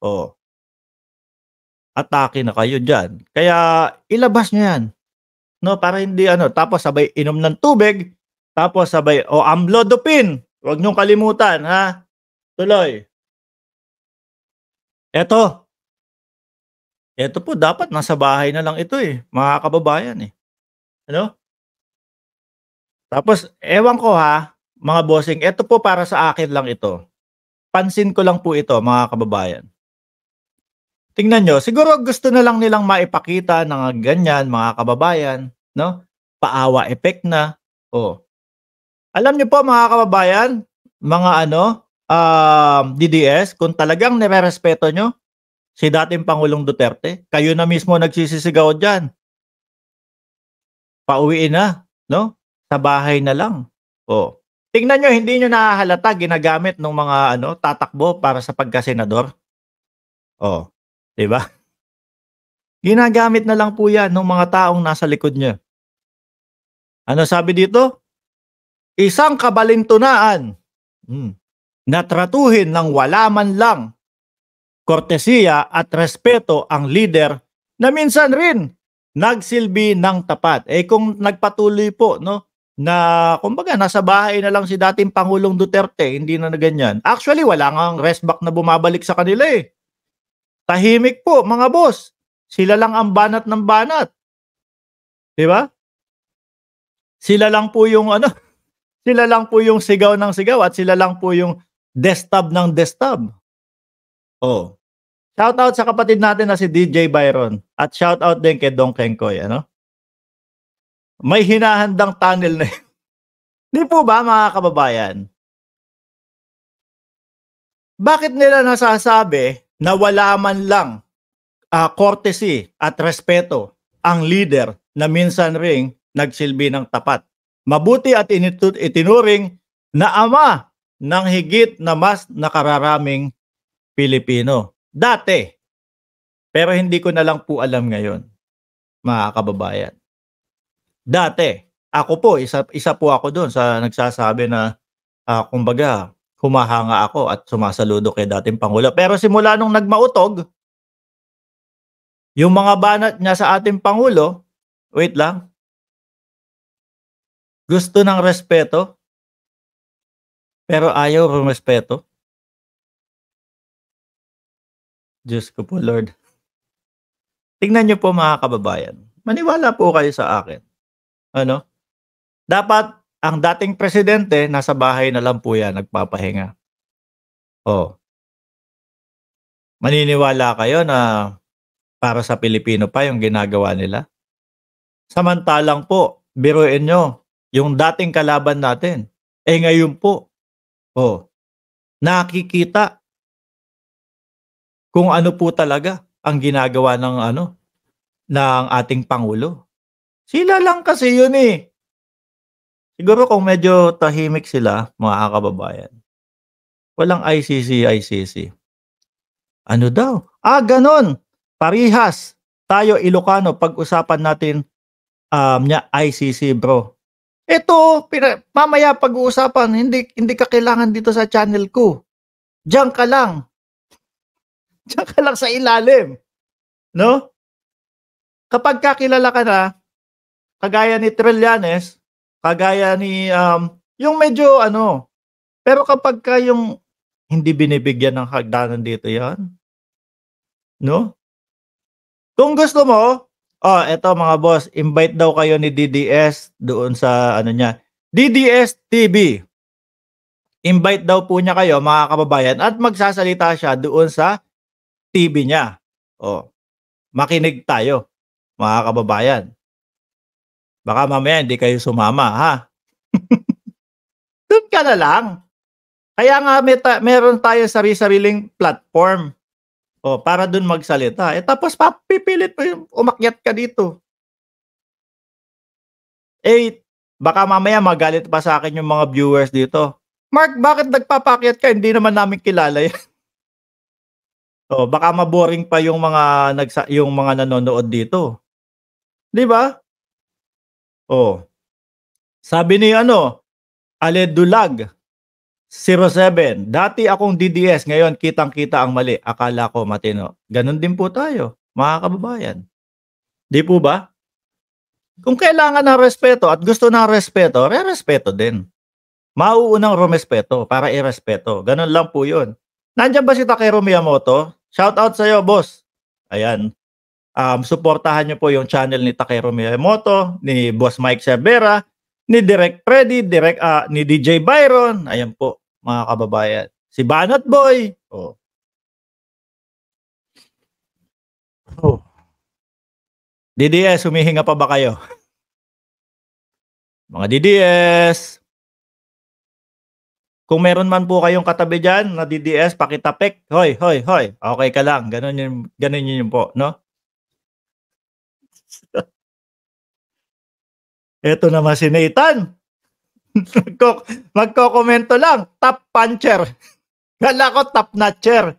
Oh, atake na kayo diyan. Kaya ilabas niyo 'yan, 'no, para hindi ano, tapos sabay inom ng tubig, tapos sabay amlodipine, 'wag niyong kalimutan, ha. Tuloy. Eto, eto po dapat nasa bahay na lang ito, mga kababayan, ano. Tapos ewan ko, ha, mga bossing, eto po para sa akin lang ito. Pansin ko lang po ito, mga kababayan. Tingnan niyo, siguro gusto na lang nilang maipakita na ganyan, mga kababayan, 'no, paawa effect na. Oh, alam niyo po, mga kababayan, mga ano, DDS, kung talagang nirerespeto niyo si dating Pangulong Duterte, kayo na mismo nagsisisigaw diyan, pauwiin na, 'no, sa bahay na lang. Oh, tingnan niyo, hindi niyo nahahalata ginagamit nung mga ano, tatakbo para sa pagkasenador? Oh, 'di ba? Ginagamit na lang po 'yan nung mga taong nasa likod niya. Ano sabi dito? Isang kabalintunaan, hmm, na tratuhin ng wala man lang kortesiya at respeto ang lider na minsan rin nagsilbi ng tapat. Eh, kung nagpatuloy po, 'no, na kumbaga nasa bahay na lang si dating Pangulong Duterte, hindi na ganyan. Actually, wala ngang restback na bumabalik sa kanila, Tahimik po, mga boss. Sila lang ang banat ng banat, 'di ba? Sila lang po yung ano, sila lang po yung sigaw ng sigaw at sila lang po yung destab ng destab. Oh, shoutout sa kapatid natin na si DJ Byron at shoutout din kay Dong Kengkoy, ano? May hinahandang tunnel na 'di po ba, mga kababayan? Bakit nila nasasabi na wala man lang, courtesy at respeto ang leader na minsan ring nagsilbi ng tapat? Mabuti at itinuring na ama ng higit na mas nakararaming Pilipino. Dati, pero hindi ko na lang po alam ngayon, mga kababayan. Dati, ako po, isa po ako doon sa nagsasabi na, kumbaga, humahanga ako at sumasaludo kay dating Pangulo. Pero simula nung nagmautog, yung mga banat niya sa ating Pangulo, wait lang, gusto ng respeto, pero ayaw rumespeto. Diyos ko po, Lord. Tingnan niyo po, mga kababayan, maniwala po kayo sa akin, ano, dapat ang dating presidente nasa bahay na lang po 'yan nagpapahinga. Oh, maniniwala kayo na para sa Pilipino pa yung ginagawa nila? Samantalang po, biruin niyo, yung dating kalaban natin, ngayon po, oh, nakikita kung ano po talaga ang ginagawa ng ano, ng ating pangulo. Sila lang kasi yun, Siguro kung medyo tahimik sila, mga kababayan, walang ICC. Ano daw? Gano'n. Parihas. Tayo Ilocano, pag-usapan natin, ICC, bro. Ito, mamaya pag-uusapan, hindi ka kailangan dito sa channel ko. Diyan ka lang. Diyan ka lang sa ilalim, 'no? Kapag kakilala ka na, kagaya ni Trillanes, kagaya ni, yung medyo ano, pero kapagka yung hindi binibigyan ng hagdanan dito 'yan, 'no? Kung gusto mo, eto mga boss, invite daw kayo ni DDS doon sa ano niya, DDS TV. Invite daw po niya kayo, mga kababayan, at magsasalita siya doon sa TV niya. Oh, makinig tayo, mga kababayan. Baka mamaya hindi kayo sumama, ha? Do'n ka na lang. Kaya nga meron tayong sari-sariling platform, para do'n magsalita, tapos pipilit mo yung umakyat ka dito. Baka mamaya magalit pa sa'kin yung mga viewers dito. "Mark, bakit nagpapaakyat ka, hindi naman namin kilala yan." Baka ma-boring pa yung mga yung mga nanonood dito, 'di ba? Oh, sabi ni ano, Ale Dulag, 07, dati akong DDS, ngayon kitang-kita ang mali, akala ko matino. Gano'n din po tayo, mga kababayan. 'Di po ba? Kung kailangan ng respeto at gusto ng respeto, rerespeto din. Mauunang rumespeto para irespeto, gano'n lang po 'yun. Nandiyan ba si Takeru Miyamoto? Shoutout sa'yo boss. Ayan, suportahan niyo po yung channel ni Takeru Miyamoto, ni Boss Mike Cervera, ni Direk Freddy, ni DJ Byron, ayan po mga kababayan. Si Banat Boy, oh. Oh. DDS, humihinga pa ba kayo? Mga DDS. Kung meron man po kayong katabi diyan na DDS, pakitapik, "Hoy, hoy, hoy, okey ka lang." Gano'n yun po, 'no? Eto naman si Nathan, magkokomento lang, top puncher. Kala ko top notcher.